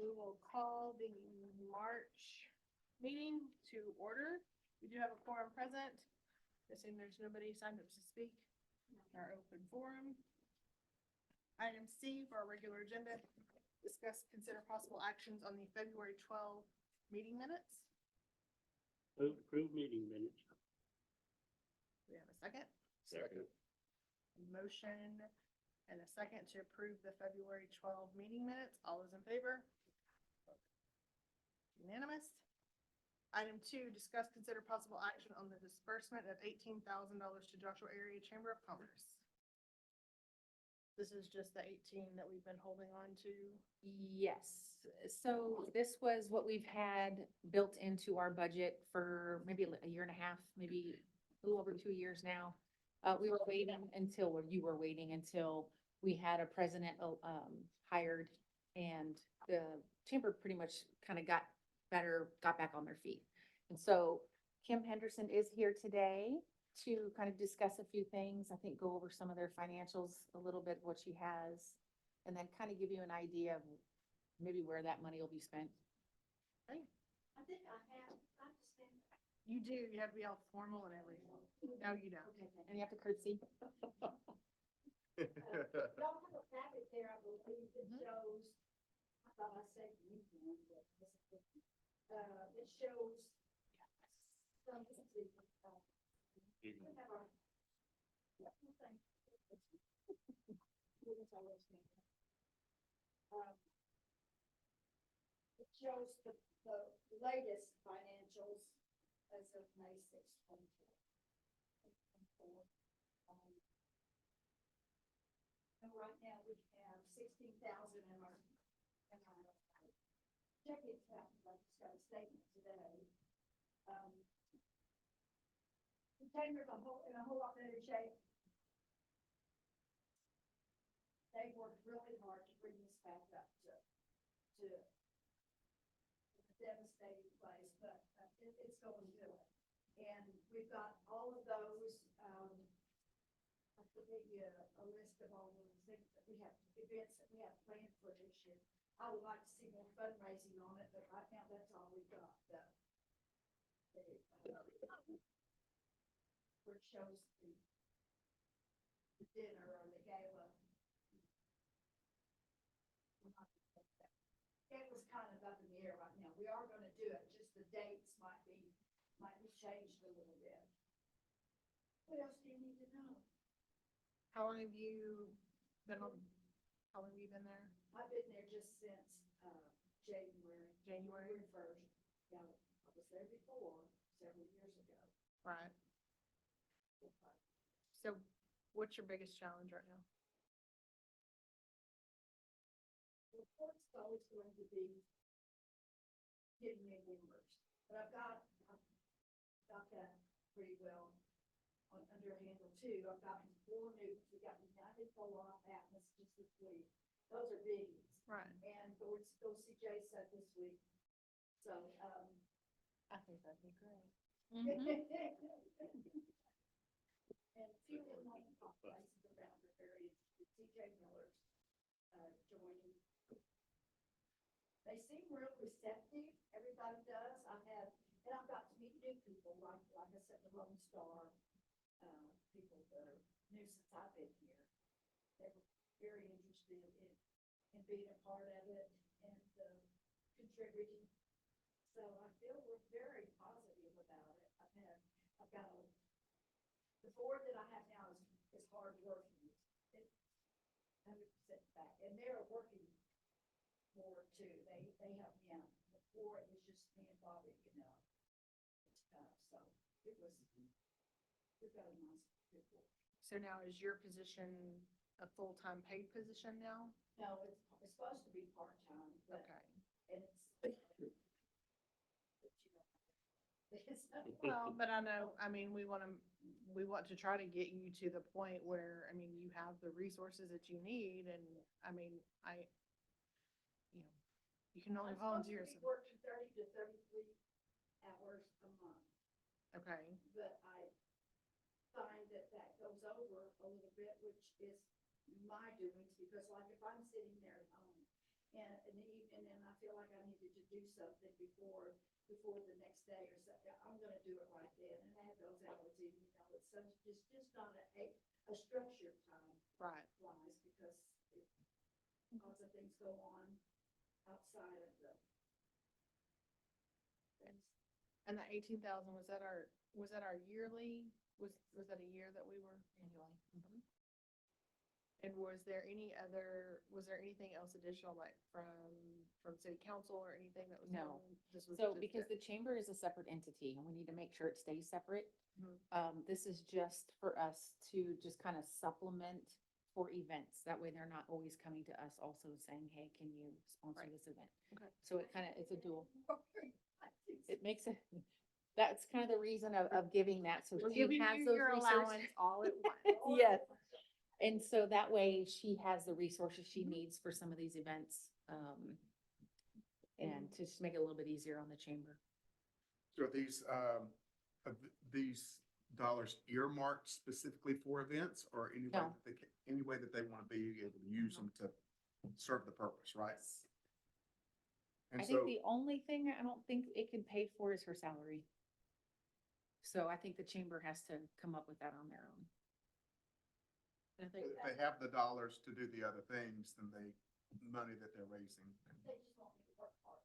we will call the March meeting to order. We do have a quorum present. Assuming there's nobody signed up to speak in our open forum. Item C for our regular agenda, discuss, consider possible actions on the February 12 meeting minutes. Approve meeting minutes. We have a second? Second. Motion and a second to approve the February 12 meeting minutes. All those in favor? Unanimous. Item 2, discuss, consider possible action on the disbursement of $18,000 to Joshua Area Chamber of Commerce. This is just the 18 that we've been holding on to. Yes, so this was what we've had built into our budget for maybe a year and a half, maybe a little over 2 years now. We were waiting until, or you were waiting until we had a president hired, and the chamber pretty much kind of got back on their feet. And so Kim Henderson is here today to kind of discuss a few things, I think go over some of their financials, a little bit what she has, and then kind of give you an idea of maybe where that money will be spent. Right. I think I have to stand. You do, you have to be all formal and everything. No, you don't. Okay, thank And you have to curtsy. you. Y'all have a packet there, I believe, that shows, I thought I said you one, but this is different. It shows some, we have our. Yeah, thank you. It shows the latest financials as of May 6th, 2024. And right now we have 16,000 in our checking account. I just got a statement today. The chamber's in a whole lot better shape. They worked really hard to bring this back up to a devastating place, but it's going good. And we've got all of those, I could give you a list of all of the things that we have, events that we have planned for this year. I would like to see more fundraising on it, but right now that's all we've got. Where it shows the dinner or the gala. It was kind of up in the air right now. We are going to do it, just the dates might be changed a little bit. What else do you need to know? How long have you been on? How long have you been there? I've been there just since January. January 1st. Yeah, I was there before, several years ago. Right. So what's your biggest challenge right now? The report's always going to be getting new members, but I've got that pretty well under handle too. I've gotten 4 new. We got United Co-op Atlas just this week. Those are biggies. Right. And go see Jason this week. So I think that'd be great. And a few of my places around the area, TJ Miller's joining. They seem real receptive. Everybody does. I've got to meet new people, like I said, the Lone Star people that are new since I've been here. They were very interested in being a part of it and contributing. So I feel we're very positive about it. I've got the board that I have now is hard working. It's 100% back, and they're working more too. They help me out. Before it was just me and Bobby, so we've got a nice good board. So now is your position a full-time paid position now? No, it's supposed to be part-time, but Okay. and it's Well, but I know, I mean, we want to try to get you to the point where, I mean, you have the resources that you need, and I mean, you can only volunteer. I'm supposed to be working 30 to 33 hours a month. Okay. But I find that goes over a little bit, which is my doings, because like if I'm sitting there at home in the evening, and I feel like I needed to do something before the next day or so, I'm gonna do it right then, and I have those hours in, it's just not a structured time Right. wise, because lots of things go on outside of the things. And the 18,000, was that our yearly, was that a year that we were? Annually. Mhm. And was there anything else additional, like from city council or anything that was? No. done? This was So just because it? the chamber is a separate entity and we need to make sure it stays separate. Mhm. This is just for us to just kind of supplement for events. That way they're not always coming to us also saying, hey, can you sponsor Right. this event? Okay. So it's a dual. It makes it, that's kind of the reason of giving that. So We're she giving has you those your resources. allowance all at once. Yes. And so that way she has the resources she needs for some of these events. And to just make it a little bit easier on the chamber. So are these dollars earmarked specifically for events or any way No. that any way that they want to be able to use them to serve the purpose, right? And I think so, the only thing I don't think it can pay for is her salary. So I think the chamber has to come up with that on their own. I think if they have the dollars to do the other things, then money that they're raising. They just want me to work hard.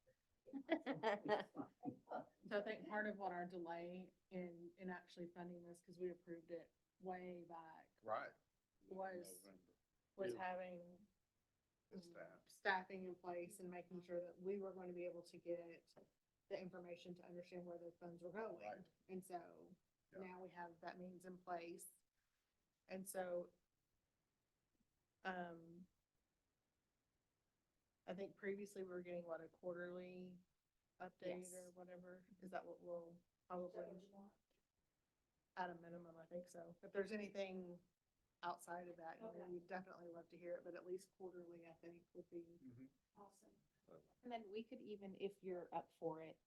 So I think part of what our delay in actually funding this, because we approved it way back, Right. was Yeah. having The staff. staffing in place and making sure that we were going to be able to get the information to understand where those funds were going. Right. And so Yeah. now we have that means in place. And so, I think previously we were getting a quarterly update Yes. or whatever. Is that what we'll probably, at a minimum, I think so. If there's anything outside of that, Okay. we'd definitely love to hear it, but at least quarterly, I think, would be. Awesome. And then we could even, if you're up for it,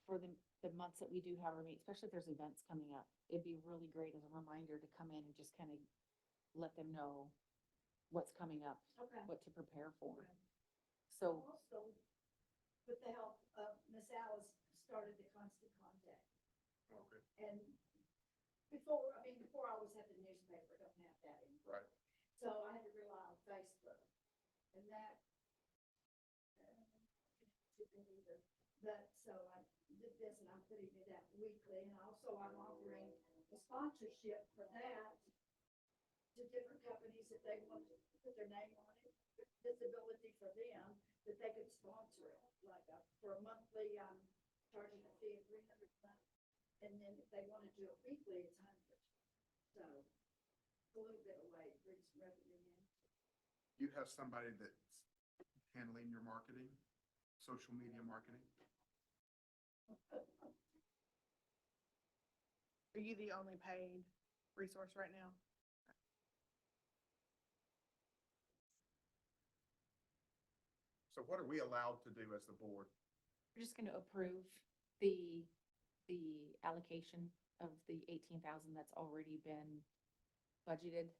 for the months that we do have our meet, especially if there's events coming up, it'd be really great as a reminder to come in and just kind of let them know what's coming up, Okay. what to prepare for. Okay. So, Also, with the help of Miss Alice, started the constant contact. Okay. And before I was at the newspaper, don't have that anymore. Right. So I had to rely on Facebook. And that, but, so I did this and I'm putting it out weekly, and also I'm offering a sponsorship for that to different companies if they want to put their name on it, visibility for them, that they could sponsor it, like, for a monthly, charging a fee of $300 a month. And then if they want to do it weekly, it's $100. So it's a little bit of way, it brings revenue in. You have somebody that's handling your marketing, social media marketing? Are you the only paid resource right now? So what are we allowed to do as the board? we're just gonna approve the allocation of the 18,000 that's already been budgeted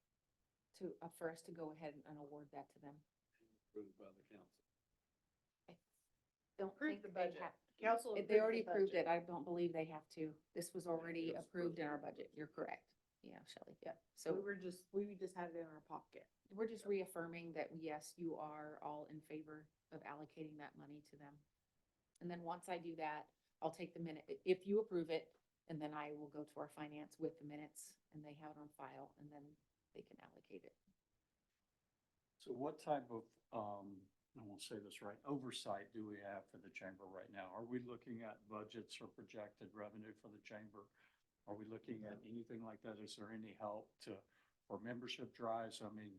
for us to go ahead and award that to them. Approved by the council. Don't Approved think the they budget. have, Council they approved already the approved budget. it. I don't believe they have to. This was already it was approved in our approved. budget. You're correct. Yeah, Shelley, yeah. So So we just had it in our pocket. we're just reaffirming that, yes, you are all in favor of allocating that money to them. And then once I do that, I'll take the minute, if you approve it, and then I will go to our finance with the minutes and they have it on file and then they can allocate it. So what type of, I won't say this right, oversight do we have for the chamber right now? Are we looking at budgets or projected revenue for the chamber? Are we looking at anything like that? Is there any help for membership drives? I mean,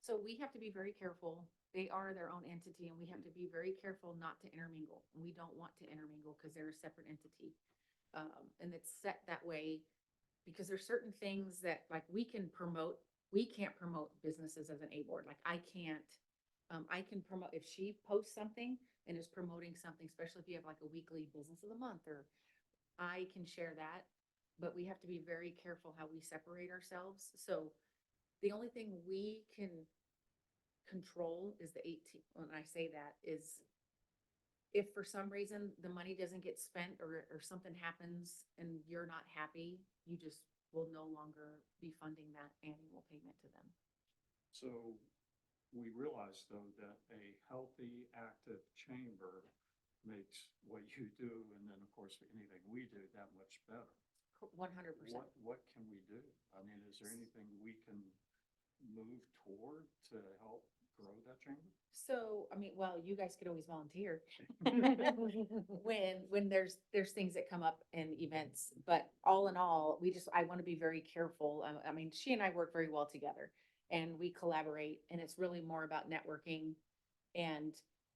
So we have to be very careful. They are their own entity and we have to be very careful not to intermingle. And we don't want to intermingle because they're a separate entity. And it's set that way because there's certain things that like we can't promote businesses as an A board. Like I can promote, if she posts something and is promoting something, especially if you have like a weekly business of the month, or I can share that, but we have to be very careful how we separate ourselves. So the only thing we can control is the 18, when I say that, is if for some reason the money doesn't get spent or something happens and you're not happy, you just will no longer be funding that annual payment to them. So we realize though that a healthy, active chamber makes what you do, and then of course anything we do that much better. 100%. What can we do? I mean, is there anything we can move toward to help grow that chamber? So, I mean, well, you guys could always volunteer. When there's things that come up in events, but all in all, I want to be very careful. I mean, she and I work very well together and we collaborate, and it's really more about networking and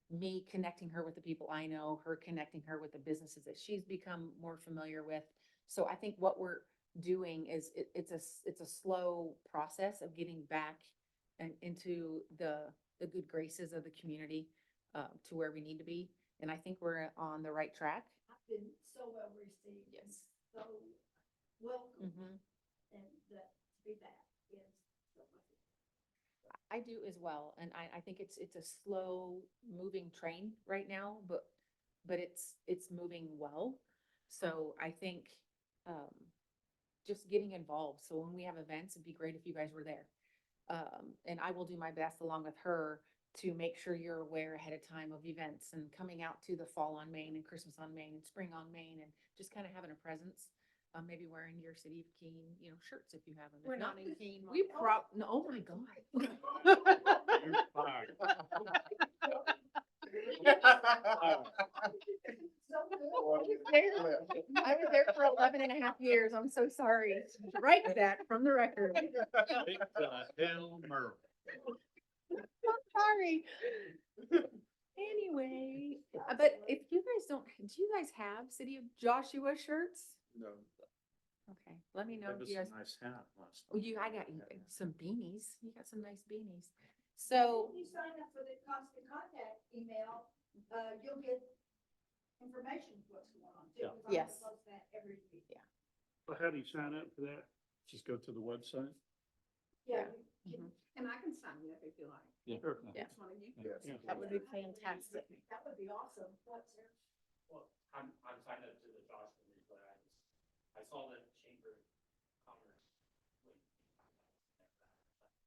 me connecting her with the people I know, her connecting her with the businesses that she's become more familiar with. So I think what we're doing is it's a slow process of getting back and into the good graces of the community, to where we need to be. And I think we're on the right track. I've been so well received. and Yes. So welcome, Mhm. and that to be back is so much. I do as well, and I think it's a slow moving train right now, but it's moving well. So I think, just getting involved. So when we have events, it'd be great if you guys were there. And I will do my best along with her to make sure you're aware ahead of time of events and coming out to the Fall on Main and Christmas on Main and Spring on Main, and just kind of having a presence. Maybe wearing your City of Keene, shirts if you have them. If We're not in Keene. We no, oh my God. You're fired. So good. I was there for 11 and a half years. I'm so sorry. Write that from the record. Hell, Merle. I'm sorry. Anyway, but if you guys do you guys have City of Joshua shirts? No. Okay, let me know That if was you a guys, nice hat last oh, time. I got you some beanies. You got some nice beanies. So, If you sign up for the constant contact email, you'll get information of what's going on too. Yeah. 'cause I'm gonna Yes. post that every week. Well, how do you sign up for that? Just go to the website. Yeah. Mhm. And I can sign you up if you like. Yeah. Sure. Yeah. Which one of you? Yes. Yeah. that would be fantastic. That would be awesome. What's there? Well, I'm signed up to the Joshua newsletter. I saw that Chamber of Commerce link.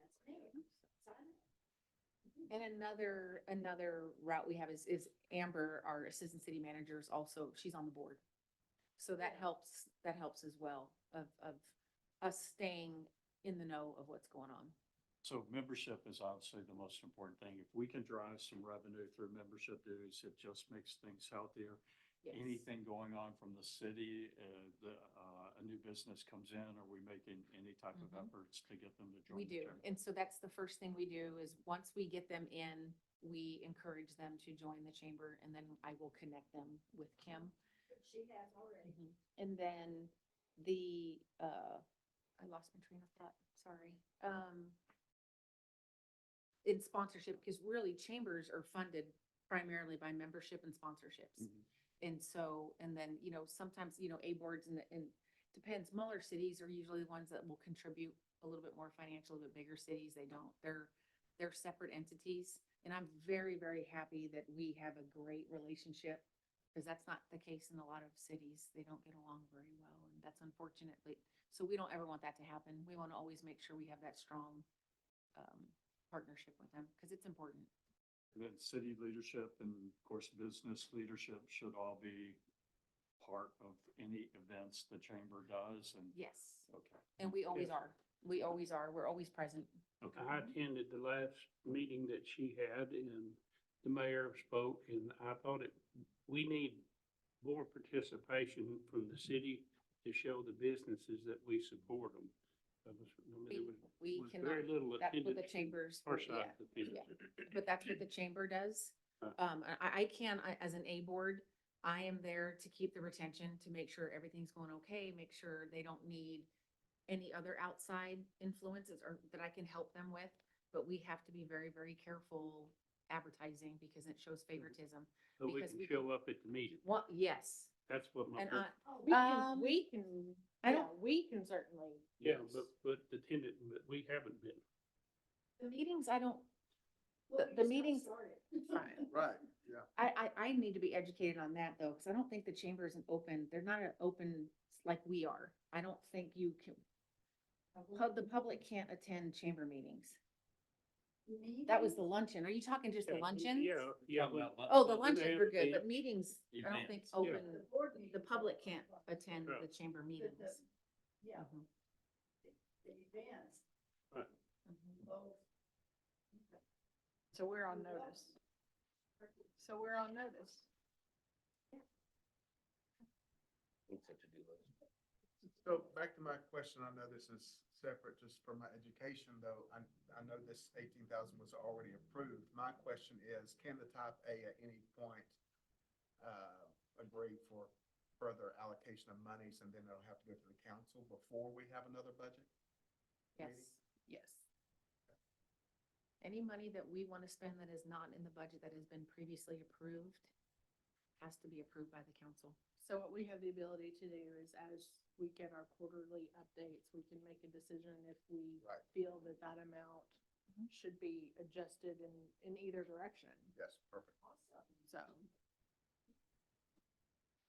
That's me. Sign up. And another route we have is Amber, our assistant city manager, is also, she's on the board. So that helps as well of us staying in the know of what's going on. So membership is obviously the most important thing. If we can drive some revenue through membership dues, it just makes things healthier. Yes. Anything going on from the city, a new business comes in, are we making any type of Mhm. efforts to get them to join? We the do. chamber? And so that's the first thing we do is once we get them in, we encourage them to join the chamber, and then I will connect them with Kim. She has already. And then I lost my train of thought, sorry. In sponsorship, because really chambers are funded primarily by membership and sponsorships. Mhm. And so, and then, sometimes, A boards and depends, smaller cities are usually the ones that will contribute a little bit more financially, but bigger cities, they don't. They're separate entities. And I'm very, very happy that we have a great relationship, because that's not the case in a lot of cities. They don't get along very well, and that's unfortunate, but, so we don't ever want that to happen. We want to always make sure we have that strong, partnership with them, because it's important. And then city leadership and of course, business leadership should all be part of any events the chamber does and, Yes. okay. And we always Yes. are. We always are. We're always present. Okay. I attended the last meeting that she had and the mayor spoke, and I thought we need more participation from the city to show the businesses that we support them. We was cannot, very little that's what the attendance. chambers, Our yeah. side of the fence. But that's what the chamber does. Uh. As an A board, I am there to keep the retention, to make sure everything's going okay, make sure they don't need any other outside influences or that I can help them with. But we have to be very, very careful advertising, because it shows favoritism. So we because can we show up at the meeting. What, yes. That's what my, And Oh, We can, I yeah, don't- we can certainly. yeah, but attended, but we haven't been. the meetings, I don't, Well, the we just got meetings- started. Fine. Right, yeah. I need to be educated on that though, because I don't think the chamber isn't open, they're not open like we are. I don't think you can, the public can't attend chamber meetings. That was the luncheon. Are you talking just the Yeah, luncheon? Yeah, yeah. Talking but- about Oh, the But luncheons are good, they- but meetings, I don't think Events. open, The board meeting. the public can't attend Yeah. the chamber meetings. Yeah, Mhm, the events, mhm. both. So we're on notice. So we're on notice. So back to my question, I know this is separate just for my education though. I know this 18,000 was already approved. My question is, can the type A at any point agree for further allocation of monies and then it'll have to go to the council before we have another budget? Yes, meeting? yes. Any money that we want to spend that is not in the budget that has been previously approved has to be approved by the council. So what we have the ability to do is as we get our quarterly updates, we can make a decision if we Right. feel that that amount Mhm. should be adjusted in either direction. Yes, perfect. So,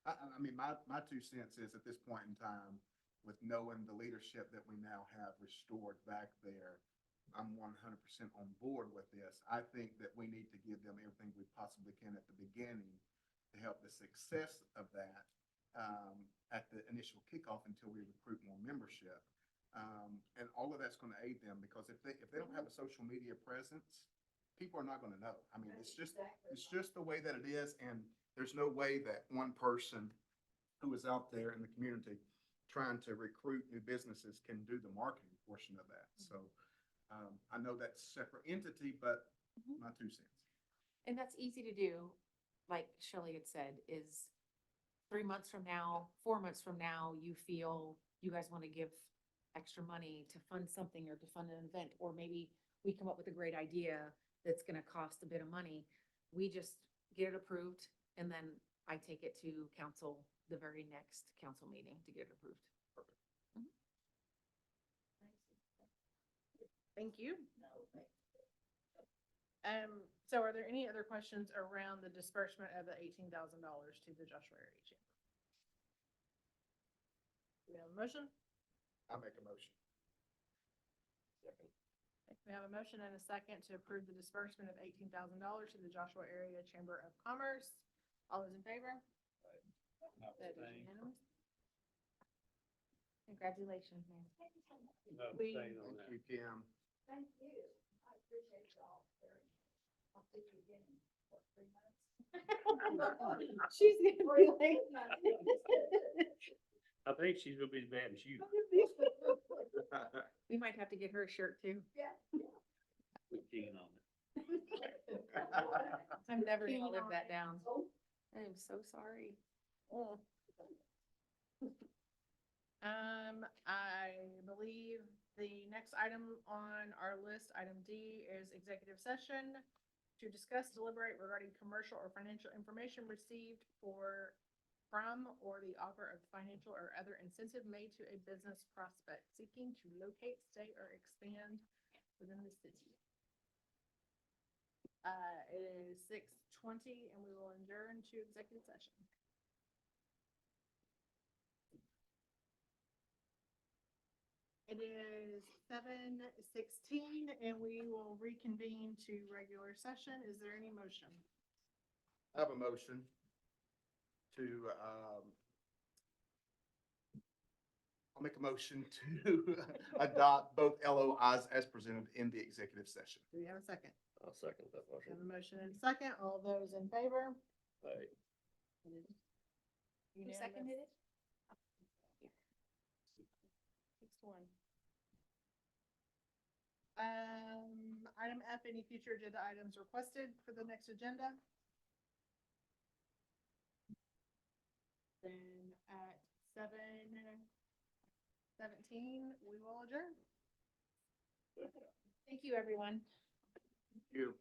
I mean, my 2 cents is at this point in time, with knowing the leadership that we now have restored back there, I'm 100% on board with this. I think that we need to give them everything we possibly can at the beginning to help the success of that, at the initial kickoff until we recruit more membership. And all of that's gonna aid them, because if they don't have a social media presence, people are not gonna know. I mean, it's just the way that it is, and there's no way that one person who is out there in the community trying to recruit new businesses can do the marketing portion of that. So, I know that's a separate entity, but Mhm. my 2 cents. And that's easy to do, like Shelley had said, is 3 months from now, 4 months from now, you feel you guys want to give extra money to fund something or to fund an event, or maybe we come up with a great idea that's gonna cost a bit of money. We just get it approved and then I take it to council, the very next council meeting to get it approved. thank you. So are there any other questions around the disbursement of the $18,000 to the Joshua Area Chamber? Do we have a motion? I make a motion. Okay, we have a motion and a second to approve the disbursement of $18,000 to the Joshua Area Chamber of Commerce. All those in favor? That is unanimous. Congratulations, man. No, We- staying on that. Thank you, Kim. Thank you. I appreciate y'all very much. I'll see you again in, what, 3 months? She's gonna be like. I think she's gonna be as bad as you. We might have to get her a shirt too. Yeah. We're keen on it. I'm never gonna Keen live on that it. down. Oh, I am so sorry. I believe the next item on our list, item D, is executive session to discuss, deliberate regarding commercial or financial information received from or the offer of financial or other incentive made to a business prospect seeking to locate, stay, or expand within the city. It is 6:20 and we will adjourn to executive session. It is 7:16 and we will reconvene to regular session. Is there any motion? I have a motion to, I'll make a motion to adopt both LOIs as presented in the executive session. Do we have a second? I'll second that We have a motion and a second. All those in favor? Right. Who Unanimous. seconded it? 6-1. Item F, any future agenda items requested for the next agenda? Then at 7:17, we will adjourn. Thank you, everyone. You.